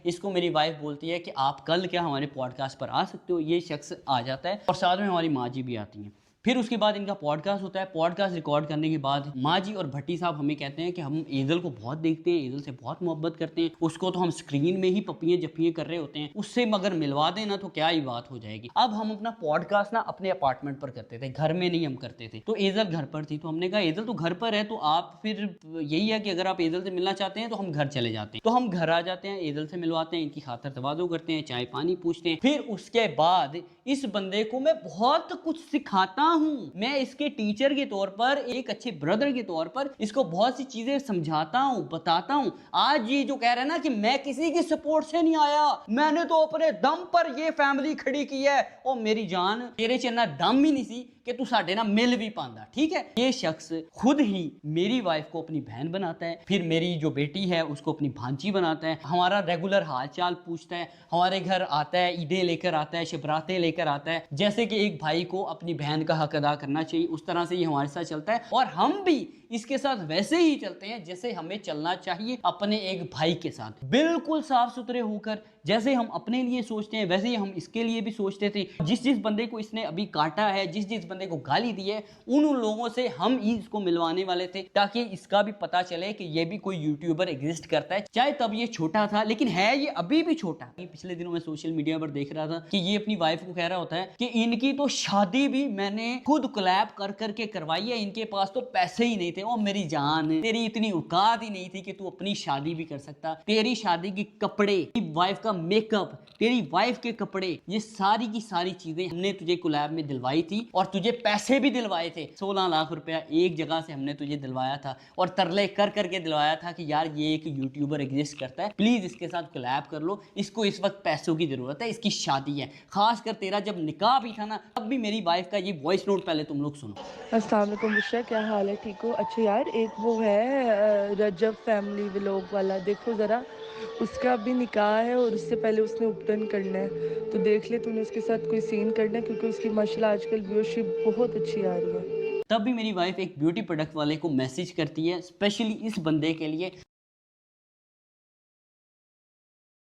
इसको मेरी वाइफ बोलती है कि आप कल क्या हमारे पॉडकास्ट पर आ सकते हो। ये शख्स आ जाता है और साथ में हमारी माँ जी भी आती हैं। फिर उसके बाद इनका पॉडकास्ट होता है। पॉडकास्ट रिकॉर्ड करने के बाद माँ जी और भट्टी साहब हमें कहते हैं कि हम ईदल को बहुत देखते हैं, ईदल से बहुत मोहब्बत करते हैं, उसको तो हम स्क्रीन में ही पपियाँ जपियाँ कर रहे होते हैं, उससे मगर मिलवा देना तो क्या ही बात हो जाएगी। अब हम अपना पॉडकास्ट ना अपने अपार्टमेंट पर करते थे, घर में नहीं हम करते थे। तो ईदल घर पर थी, तो हमने कहा ईदल तो घर पर है, तो आप फिर यही है कि अगर आप ईदल से मिलना चाहते हैं तो हम घर चले जाते हैं। तो हम घर आ जाते हैं, ईदल से मिलवाते हैं, इनकी खातर तवादो करते हैं, चाय पानी पूछते हैं। फिर उसके बाद इस बंदे को मैं बहुत कुछ सिखाता हूँ। मैं इसके टीचर के तौर पर, एक अच्छे ब्रदर के तौर पर इसको बहुत सी चीजें समझाता हूँ, बताता हूँ। आज ये जो कह रहा है ना कि मैं किसी की सपोर्ट से नहीं आया, मैंने तो अपने दम पर ये फैमिली खड़ी की है, और मेरी जान तेरे च ना दम ही नहीं सी कि तू साडे ना मिल भी पांदा। ठीक है, ये शख्स खुद ही मेरी वाइफ को अपनी बहन बनाता है, फिर मेरी जो बेटी है उसको अपनी भांजी बनाता है, हमारा रेगुलर हाल चाल पूछता है, हमारे घर आता है, ईदें लेकर आता है, शिबरातें लेकर आता है। जैसे कि एक भाई को अपनी बहन का हक अदा करना चाहिए, उस तरह से ये हमारे साथ चलता है, और हम भी इसके साथ वैसे ही चलते हैं जैसे हमें चलना चाहिए अपने एक भाई के साथ, बिल्कुल साफ सुथरे होकर। जैसे हम अपने लिए सोचते हैं वैसे ही हम इसके लिए भी सोचते थे। जिस जिस बंदे को इसने अभी काटा है, जिस जिस बंदे को गाली दी है, उन लोगों से हम इसको मिलवाने वाले थे, ताकि इसका भी पता चले कि ये भी कोई यूट्यूबर एग्जिस्ट करता है। चाहे तब ये छोटा था, लेकिन है ये अभी भी छोटा। पिछले दिनों में सोशल मीडिया पर देख रहा था कि ये अपनी वाइफ को कह रहा होता है कि इनकी तो शादी भी मैंने खुद कोलैब कर करके करवाई है, इनके पास तो पैसे ही नहीं थे। ओ मेरी जान, तेरी इतनी औकात ही नहीं थी कि तू अपनी शादी भी कर सकता। तेरी शादी के कपड़े, तेरी वाइफ का मेकअप, तेरी वाइफ के कपड़े, ये सारी की सारी चीजें हमने तुझे कोलैब में दिलवाई थी, और तुझे पैसे भी दिलवाए थे। 16 लाख रुपया एक जगह से हमने तुझे दिलवाया था, और तरले कर करके दिलवाया था कि यार ये एक यूट्यूबर एग्जिस्ट करता है, प्लीज इसके साथ कोलैब कर लो, इसको इस वक्त पैसों की जरूरत है, इसकी शादी है। खासकर तेरा जब निकाह भी था ना, तब भी मेरी वाइफ का ये वॉइस नोट पहले तुम लोग सुनो। अस्सलाम वालेकुम बुशरा, क्या हाल है? ठीक हो? अच्छा यार, एक वो है रजब फैमिली व्लॉग वाला, देखो ज़रा, उसका भी निकाह है और उससे पहले उसने उपटन करना है, तो देख ले तूने उसके साथ कोई सीन करना है, क्योंकि उसकी माशाल्लाह आजकल व्यूअरशिप बहुत अच्छी आ रही है। तब भी मेरी वाइफ एक ब्यूटी प्रोडक्ट वाले को मैसेज करती है, स्पेशली इस बंदे के लिए,